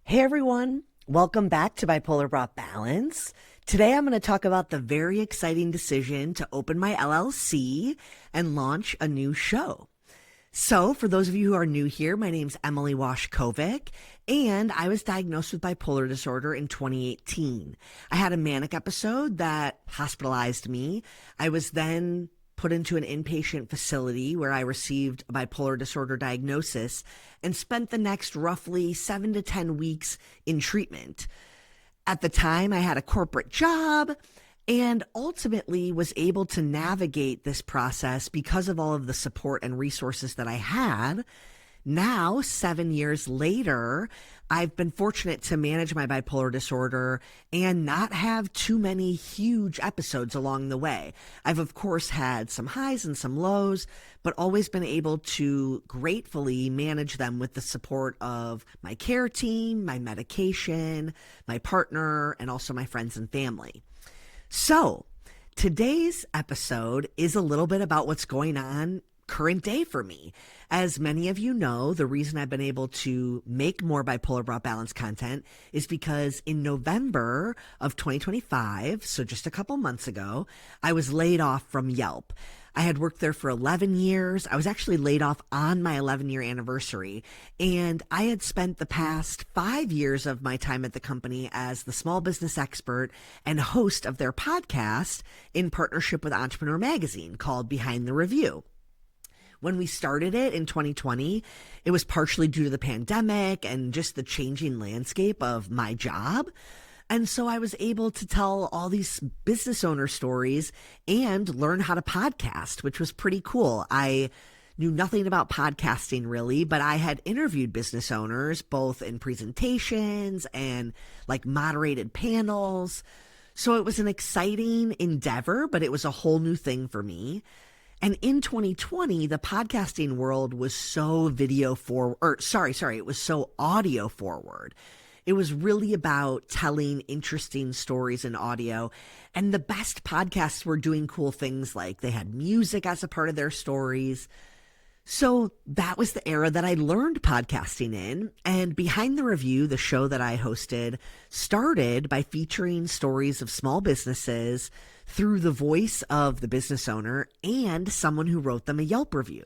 Hey everyone, welcome back to Bipolar Brought Balance. Today I'm going to talk about the very exciting decision to open my LLC and launch a new show. So, for those of you who are new here, my name's Emily Washkovic, and I was diagnosed with bipolar disorder in 2018. I had a manic episode that hospitalized me. I was then put into an inpatient facility where I received a bipolar disorder diagnosis and spent the next roughly 7 to 10 weeks in treatment. At the time, I had a corporate job and ultimately was able to navigate this process because of all of the support and resources that I had. Now, 7 years later, I've been fortunate to manage my bipolar disorder and not have too many huge episodes along the way. I've, of course, had some highs and some lows, but always been able to gratefully manage them with the support of my care team, my medication, my partner, and also my friends and family. So, today's episode is a little bit about what's going on current day for me. As many of you know, the reason I've been able to make more Bipolar Brought Balance content is because in November of 2025, so just a couple months ago, I was laid off from Yelp. I had worked there for 11 years. I was actually laid off on my 11-year anniversary, and I had spent the past 5 years of my time at the company as the small business expert and host of their podcast in partnership with Entrepreneur Magazine called Behind the Review. When we started it in 2020, it was partially due to the pandemic and just the changing landscape of my job. And so I was able to tell all these business owner stories and learn how to podcast, which was pretty cool. I knew nothing about podcasting really, but I had interviewed business owners both in presentations and like moderated panels. So it was an exciting endeavor, but it was a whole new thing for me. And in 2020, the podcasting world was so it was so audio forward. It was really about telling interesting stories in audio. And the best podcasts were doing cool things like they had music as a part of their stories. So that was the era that I learned podcasting in. And Behind the Review, the show that I hosted, started by featuring stories of small businesses through the voice of the business owner and someone who wrote them a Yelp review.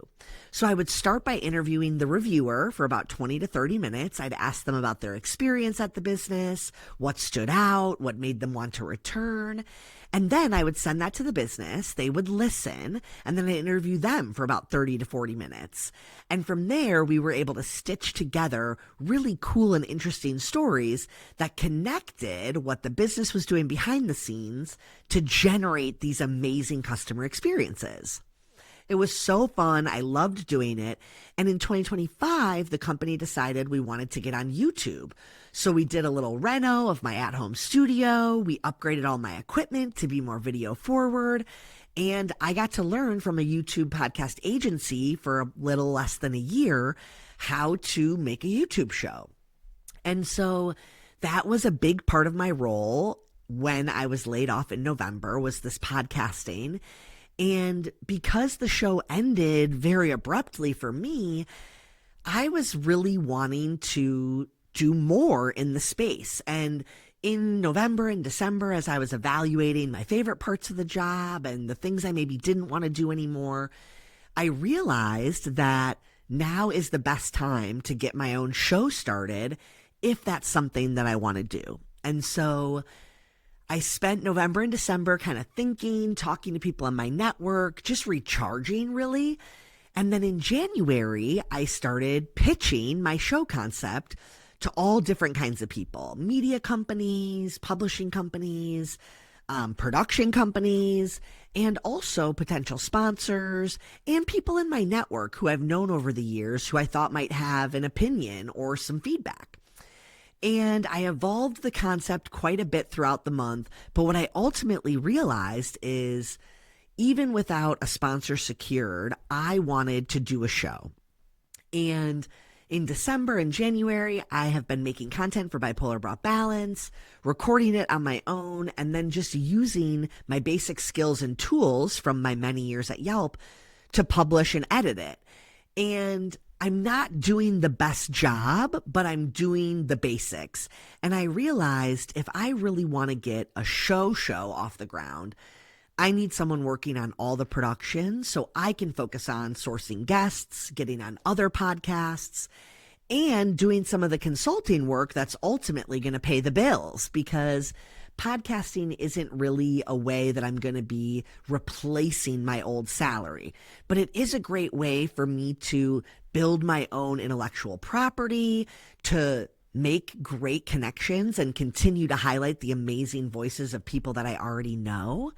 So I would start by interviewing the reviewer for about 20 to 30 minutes. I'd ask them about their experience at the business, what stood out, what made them want to return. And then I would send that to the business. They would listen, and then I interview them for about 30 to 40 minutes. And from there, we were able to stitch together really cool and interesting stories that connected what the business was doing behind the scenes to generate these amazing customer experiences. It was so fun. I loved doing it. And in 2025, the company decided we wanted to get on YouTube. So we did a little reno of my at-home studio. We upgraded all my equipment to be more video forward. And I got to learn from a YouTube podcast agency for a little less than a year how to make a YouTube show. And so that was a big part of my role when I was laid off in November, was this podcasting. And because the show ended very abruptly for me, I was really wanting to do more in the space. And in November and December, as I was evaluating my favorite parts of the job and the things I maybe didn't want to do anymore, I realized that now is the best time to get my own show started if that's something that I want to do. And so I spent November and December kind of thinking, talking to people on my network, just recharging really. And then in January, I started pitching my show concept to all different kinds of people: media companies, publishing companies, production companies, and also potential sponsors and people in my network who I've known over the years who I thought might have an opinion or some feedback. And I evolved the concept quite a bit throughout the month. But what I ultimately realized is even without a sponsor secured, I wanted to do a show. And in December and January, I have been making content for Bipolar Brought Balance, recording it on my own, and then just using my basic skills and tools from my many years at Yelp to publish and edit it. And I'm not doing the best job, but I'm doing the basics. And I realized if I really want to get a show off the ground, I need someone working on all the production so I can focus on sourcing guests, getting on other podcasts, and doing some of the consulting work that's ultimately going to pay the bills, because podcasting isn't really a way that I'm going to be replacing my old salary, but it is a great way for me to build my own intellectual property, to make great connections and continue to highlight the amazing voices of people that I already know.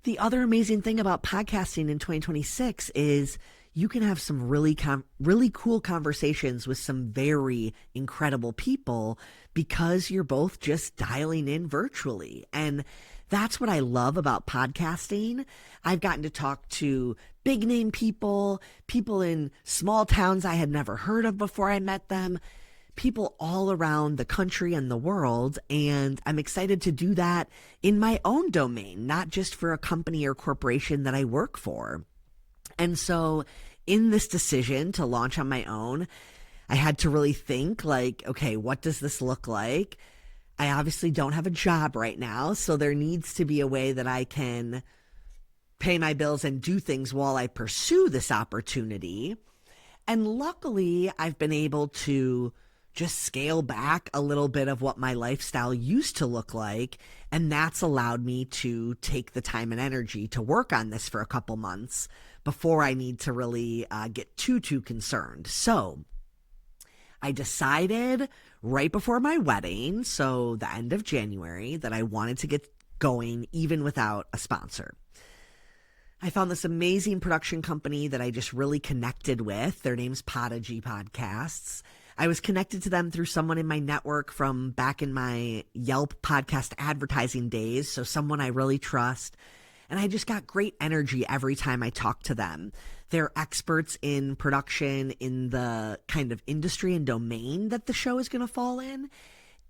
The other amazing thing about podcasting in 2026 is you can have some really cool conversations with some very incredible people because you're both just dialing in virtually. And that's what I love about podcasting. I've gotten to talk to big name people in small towns I had never heard of before I met them, people all around the country and the world. And I'm excited to do that in my own domain, not just for a company or corporation that I work for. And so in this decision to launch on my own, I had to really think like, okay, what does this look like? I obviously don't have a job right now, so there needs to be a way that I can pay my bills and do things while I pursue this opportunity. And luckily, I've been able to just scale back a little bit of what my lifestyle used to look like. And that's allowed me to take the time and energy to work on this for a couple months before I need to really get too concerned. So I decided right before my wedding, so the end of January, that I wanted to get going even without a sponsor. I found this amazing production company that I just really connected with. Their name's Podigy Podcasts. I was connected to them through someone in my network from back in my Yelp podcast advertising days, so someone I really trust. And I just got great energy every time I talked to them. They're experts in production in the kind of industry and domain that the show is going to fall in.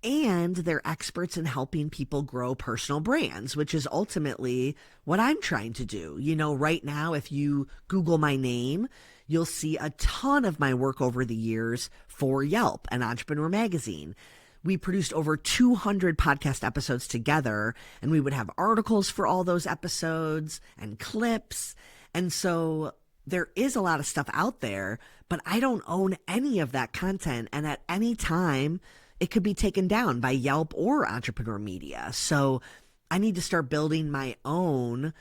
And they're experts in helping people grow personal brands, which is ultimately what I'm trying to do. You know, right now, if you Google my name, you'll see a ton of my work over the years for Yelp and Entrepreneur Magazine. We produced over 200 podcast episodes together, and we would have articles for all those episodes and clips. And so there is a lot of stuff out there, but I don't own any of that content. And at any time, it could be taken down by Yelp or Entrepreneur Media. So I need to start building my own,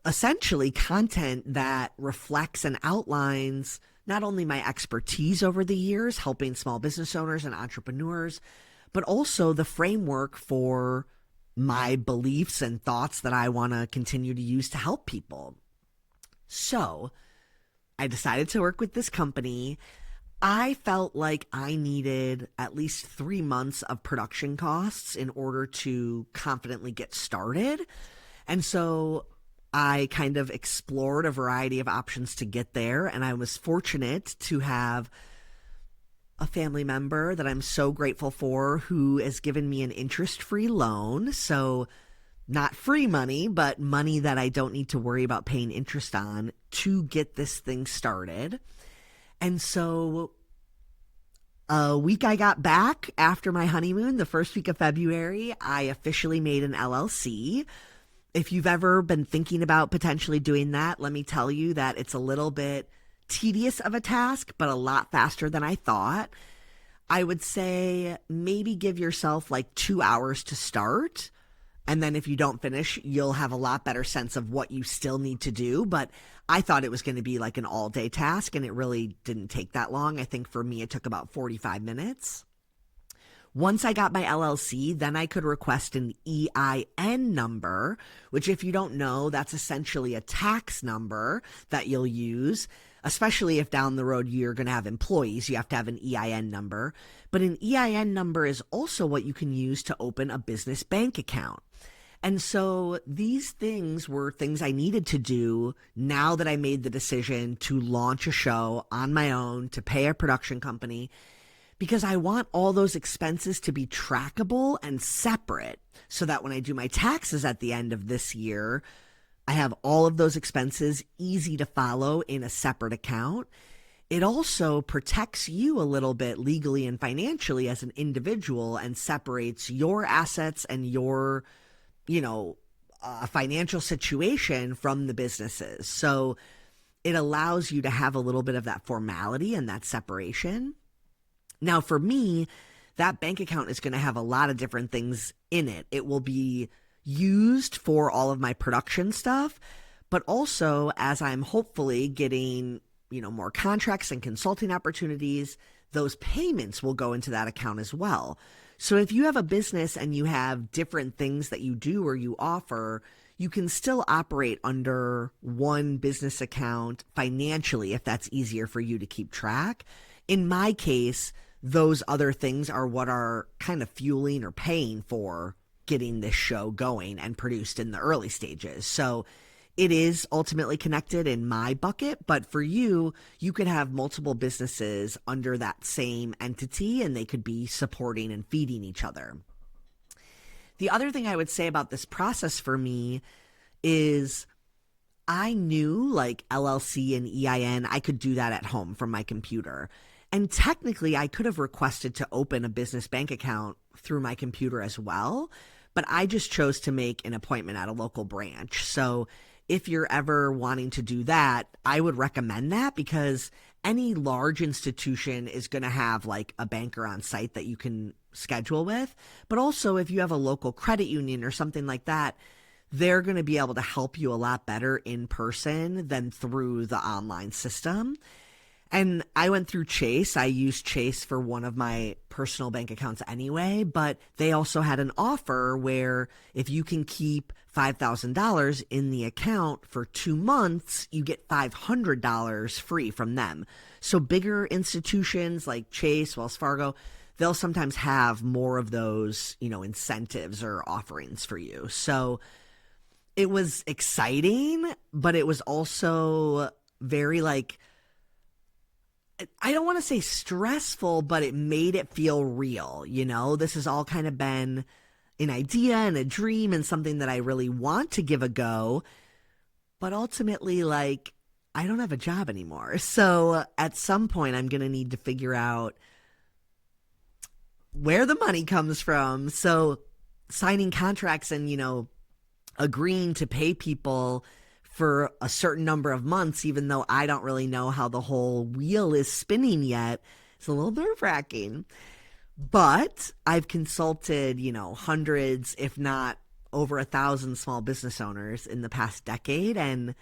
essentially, content that reflects and outlines not only my expertise over the years, helping small business owners and entrepreneurs, but also the framework for my beliefs and thoughts that I want to continue to use to help people. So I decided to work with this company. I felt like I needed at least 3 months of production costs in order to confidently get started. And so I kind of explored a variety of options to get there. And I was fortunate to have a family member that I'm so grateful for who has given me an interest-free loan. So not free money, but money that I don't need to worry about paying interest on to get this thing started. And so a week I got back after my honeymoon, the first week of February, I officially made an LLC. If you've ever been thinking about potentially doing that, let me tell you that it's a little bit tedious of a task, but a lot faster than I thought. I would say maybe give yourself like 2 hours to start. And then if you don't finish, you'll have a lot better sense of what you still need to do. But I thought it was going to be like an all-day task, and it really didn't take that long. I think for me, it took about 45 minutes. Once I got my LLC, then I could request an EIN number, which if you don't know, that's essentially a tax number that you'll use, especially if down the road you're going to have employees. You have to have an EIN number. But an EIN number is also what you can use to open a business bank account. And so these things were things I needed to do now that I made the decision to launch a show on my own, to pay a production company, because I want all those expenses to be trackable and separate so that when I do my taxes at the end of this year, I have all of those expenses easy to follow in a separate account. it also protects you a little bit legally and financially as an individual and separates your assets and your, financial situation from the businesses. So it allows you to have a little bit of that formality and that separation. Now, for me, that bank account is going to have a lot of different things in it. It will be used for all of my production stuff, but also as I'm hopefully getting, more contracts and consulting opportunities, those payments will go into that account as well. So if you have a business and you have different things that you do or you offer, you can still operate under one business account financially if that's easier for you to keep track. In my case, those other things are what are kind of fueling or paying for getting this show going and produced in the early stages. So it is ultimately connected in my bucket, but for you, you could have multiple businesses under that same entity and they could be supporting and feeding each other. The other thing I would say about this process for me is I knew like LLC and EIN, I could do that at home from my computer. And technically, I could have requested to open a business bank account through my computer as well, but I just chose to make an appointment at a local branch. So if you're ever wanting to do that, I would recommend that because any large institution is going to have like a banker on site that you can schedule with. But also if you have a local credit union or something like that, they're going to be able to help you a lot better in person than through the online system. And I went through Chase. I used Chase for one of my personal bank accounts anyway, but they also had an offer where if you can keep $5,000 in the account for 2 months, you get $500 free from them. So bigger institutions like Chase, Wells Fargo, they'll sometimes have more of those, incentives or offerings for you. So it was exciting, but it was also very I don't want to say stressful, but it made it feel real. This has all kind of been an idea and a dream and something that I really want to give a go. But ultimately, I don't have a job anymore. So at some point, I'm going to need to figure out where the money comes from. So signing contracts and, agreeing to pay people for a certain number of months, even though I don't really know how the whole wheel is spinning yet, it's a little nerve-wracking. But I've consulted, hundreds, if not over 1,000 small business owners in the past decade. And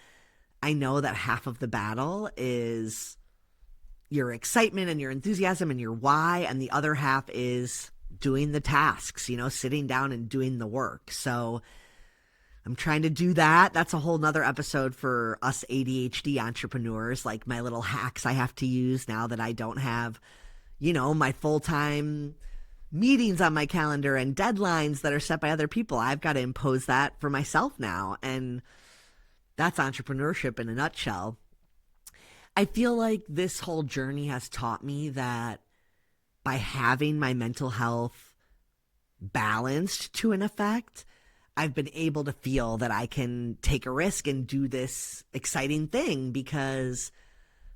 I know that half of the battle is your excitement and your enthusiasm and your why. And the other half is doing the tasks, sitting down and doing the work. So I'm trying to do that. That's a whole nother episode for us ADHD entrepreneurs, like my little hacks I have to use now that I don't have, my full-time meetings on my calendar and deadlines that are set by other people. I've got to impose that for myself now. And that's entrepreneurship in a nutshell. I feel like this whole journey has taught me that by having my mental health balanced to an effect, I've been able to feel that I can take a risk and do this exciting thing because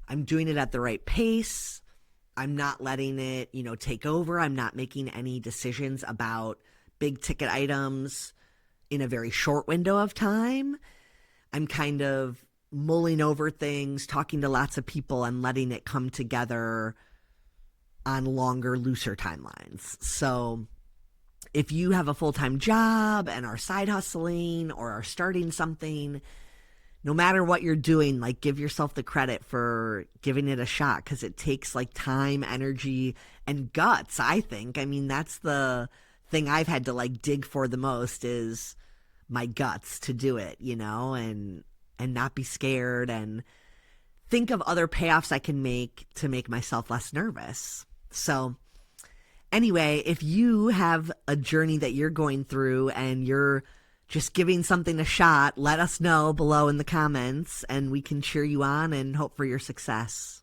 I'm doing it at the right pace. I'm not letting it, take over. I'm not making any decisions about big ticket items in a very short window of time. I'm kind of mulling over things, talking to lots of people and letting it come together on longer, looser timelines. So if you have a full-time job and are side hustling or are starting something, no matter what you're doing, give yourself the credit for giving it a shot because it takes time, energy, and guts, I think. I mean, that's the thing I've had to dig for the most is my guts to do it, and not be scared and think of other payoffs I can make to make myself less nervous. So anyway, if you have a journey that you're going through and you're just giving something a shot, let us know below in the comments and we can cheer you on and hope for your success.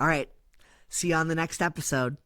All right. See you on the next episode.